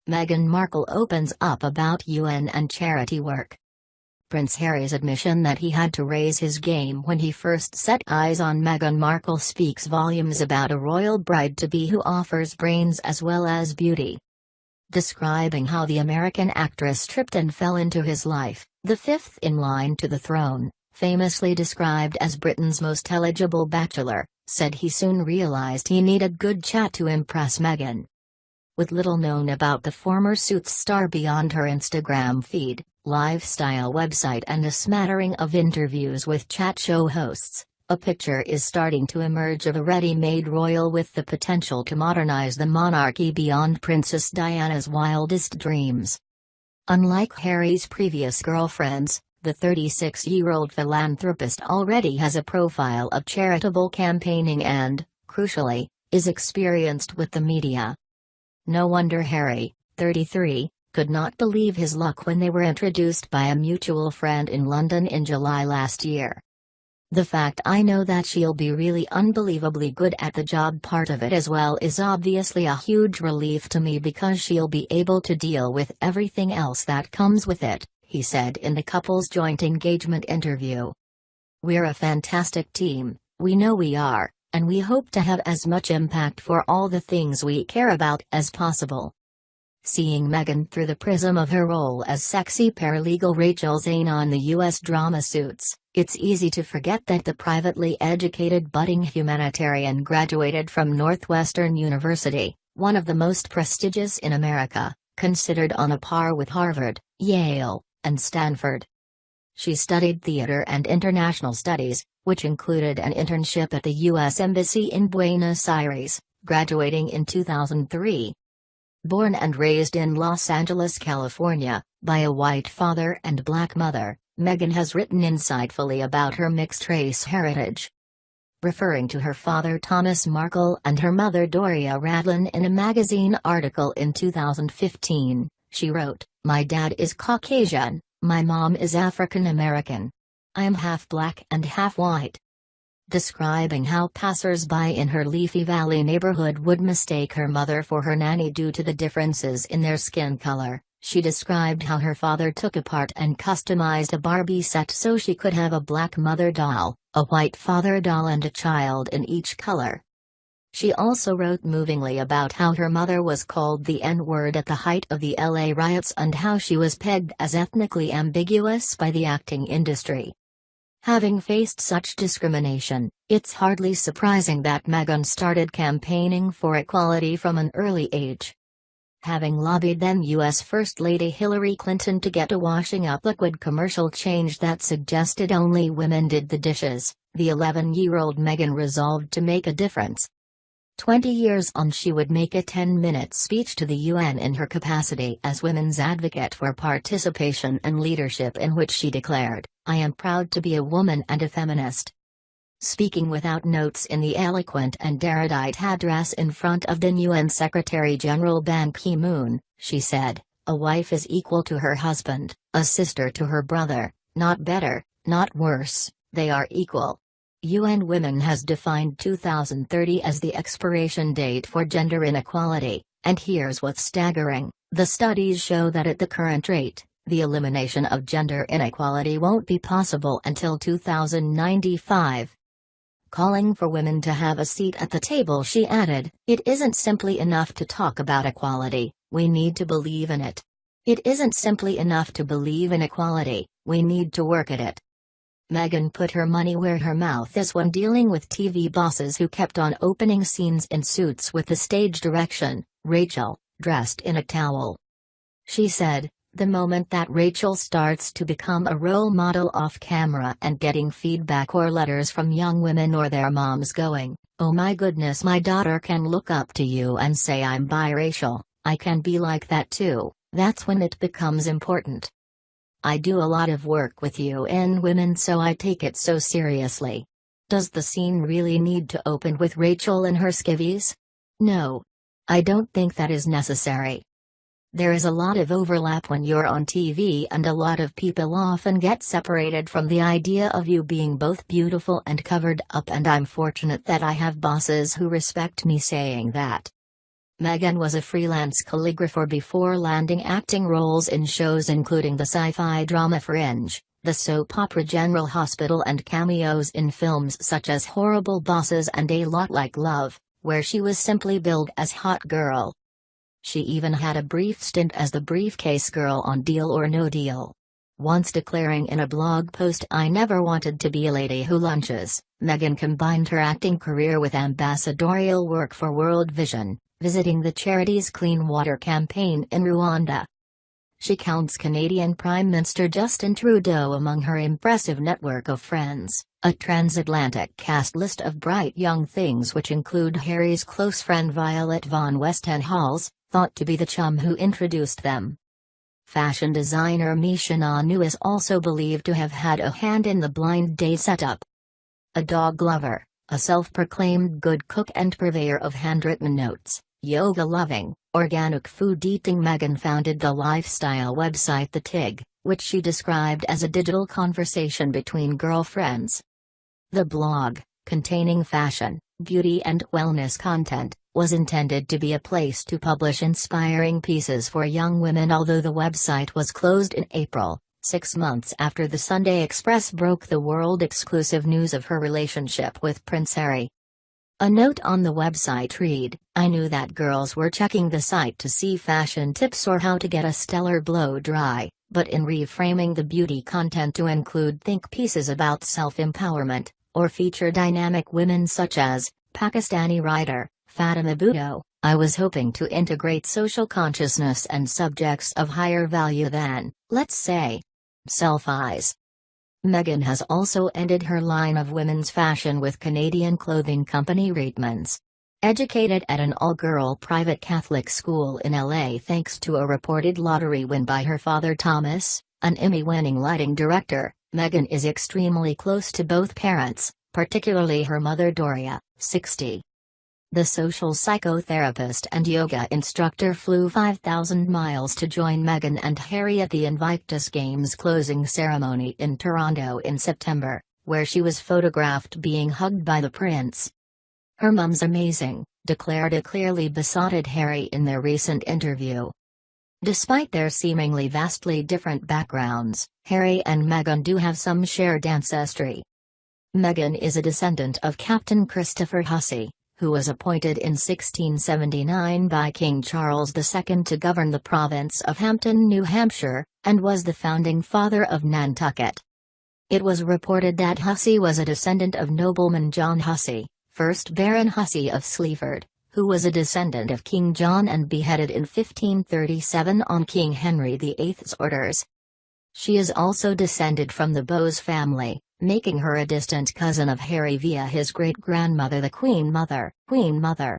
Meghan Markle opens up about UN and charity work. Prince Harry's admission that he had to raise his game when he first set eyes on Meghan Markle speaks volumes about a royal bride-to-be who offers brains as well as beauty. Describing how the American actress tripped and fell into his life, the fifth in line to the throne, famously described as Britain's most eligible bachelor, said he soon realized he needed good chat to impress Meghan. With little known about the former Suits star beyond her Instagram feed, lifestyle website and a smattering of interviews with chat show hosts, a picture is starting to emerge of a ready-made royal with the potential to modernize the monarchy beyond Princess Diana's wildest dreams. Unlike Harry's previous girlfriends, the 36-year-old philanthropist already has a profile of charitable campaigning and, crucially, is experienced with the media. No wonder Harry, 33, could not believe his luck when they were introduced by a mutual friend in London in July last year. The fact I know that she'll be really unbelievably good at the job part of it as well is obviously a huge relief to me because she'll be able to deal with everything else that comes with it, he said in the couple's joint engagement interview. We're a fantastic team, we know we are, and we hope to have as much impact for all the things we care about as possible. Seeing Meghan through the prism of her role as sexy paralegal Rachel Zane on the U.S. drama Suits, it's easy to forget that the privately educated budding humanitarian graduated from Northwestern University, one of the most prestigious in America, considered on a par with Harvard, Yale, and Stanford. She studied theater and international studies, which included an internship at the U.S. Embassy in Buenos Aires, graduating in 2003. Born and raised in Los Angeles, California, by a white father and black mother, Meghan has written insightfully about her mixed-race heritage. Referring to her father Thomas Markle and her mother Doria Radlin in a magazine article in 2015, she wrote, "My dad is Caucasian, my mom is African American. I am half black and half white." Describing how passers-by in her Leafy Valley neighborhood would mistake her mother for her nanny due to the differences in their skin color, she described how her father took apart and customized a Barbie set so she could have a black mother doll, a white father doll and a child in each color. She also wrote movingly about how her mother was called the N-word at the height of the LA riots and how she was pegged as ethnically ambiguous by the acting industry. Having faced such discrimination, it's hardly surprising that Meghan started campaigning for equality from an early age. Having lobbied then U.S. First Lady Hillary Clinton to get a washing up liquid commercial change that suggested only women did the dishes, the 11-year-old Meghan resolved to make a difference. 20 years on, she would make a 10-minute speech to the UN in her capacity as women's advocate for participation and leadership, in which she declared, "I am proud to be a woman and a feminist." Speaking without notes in the eloquent and erudite address in front of then UN Secretary-General Ban Ki-moon, she said, "A wife is equal to her husband, a sister to her brother, not better, not worse, they are equal." UN Women has defined 2030 as the expiration date for gender inequality, and here's what's staggering: the studies show that at the current rate, the elimination of gender inequality won't be possible until 2095. Calling for women to have a seat at the table, she added, "It isn't simply enough to talk about equality, we need to believe in it. It isn't simply enough to believe in equality, we need to work at it." Meghan put her money where her mouth is when dealing with TV bosses who kept on opening scenes in Suits with the stage direction, Rachel, dressed in a towel. She said, "The moment that Rachel starts to become a role model off camera and getting feedback or letters from young women or their moms going, 'Oh my goodness, my daughter can look up to you and say I'm biracial, I can be like that too,' that's when it becomes important. I do a lot of work with UN Women, so I take it so seriously. Does the scene really need to open with Rachel in her skivvies? No. I don't think that is necessary. There is a lot of overlap when you're on TV, and a lot of people often get separated from the idea of you being both beautiful and covered up, and I'm fortunate that I have bosses who respect me saying that." Meghan was a freelance calligrapher before landing acting roles in shows including the sci-fi drama Fringe, the soap opera General Hospital, and cameos in films such as Horrible Bosses and A Lot Like Love, where she was simply billed as Hot Girl. She even had a brief stint as the briefcase girl on Deal or No Deal. Once declaring in a blog post, "I never wanted to be a lady who lunches," Meghan combined her acting career with ambassadorial work for World Vision, visiting the charity's Clean Water campaign in Rwanda. She counts Canadian Prime Minister Justin Trudeau among her impressive network of friends, a transatlantic cast list of bright young things which include Harry's close friend Violet von Westenholz, thought to be the chum who introduced them. Fashion designer Misha Nanu is also believed to have had a hand in the blind date setup. A dog lover, a self-proclaimed good cook and purveyor of handwritten notes, yoga-loving, organic food-eating Meghan founded the lifestyle website The Tig, which she described as a digital conversation between girlfriends. The blog, containing fashion, beauty and wellness content, was intended to be a place to publish inspiring pieces for young women, although the website was closed in April, 6 months after the Sunday Express broke the world-exclusive news of her relationship with Prince Harry. A note on the website read, "I knew that girls were checking the site to see fashion tips or how to get a stellar blow-dry, but in reframing the beauty content to include think pieces about self-empowerment, or feature dynamic women such as Pakistani writer Fatima Bhutto, I was hoping to integrate social consciousness and subjects of higher value than, let's say, selfies." Meghan has also ended her line of women's fashion with Canadian clothing company Reitmans. Educated at an all-girl private Catholic school in LA thanks to a reported lottery win by her father Thomas, an Emmy-winning lighting director, Meghan is extremely close to both parents, particularly her mother Doria, 60. The social psychotherapist and yoga instructor flew 5,000 miles to join Meghan and Harry at the Invictus Games closing ceremony in Toronto in September, where she was photographed being hugged by the prince. "Her mum's amazing," declared a clearly besotted Harry in their recent interview. Despite their seemingly vastly different backgrounds, Harry and Meghan do have some shared ancestry. Meghan is a descendant of Captain Christopher Hussey, who was appointed in 1679 by King Charles II to govern the province of Hampton, New Hampshire, and was the founding father of Nantucket. It was reported that Hussey was a descendant of nobleman John Hussey, 1st Baron Hussey of Sleaford, who was a descendant of King John and beheaded in 1537 on King Henry VIII's orders. She is also descended from the Bowes family, making her a distant cousin of Harry via his great-grandmother the Queen Mother.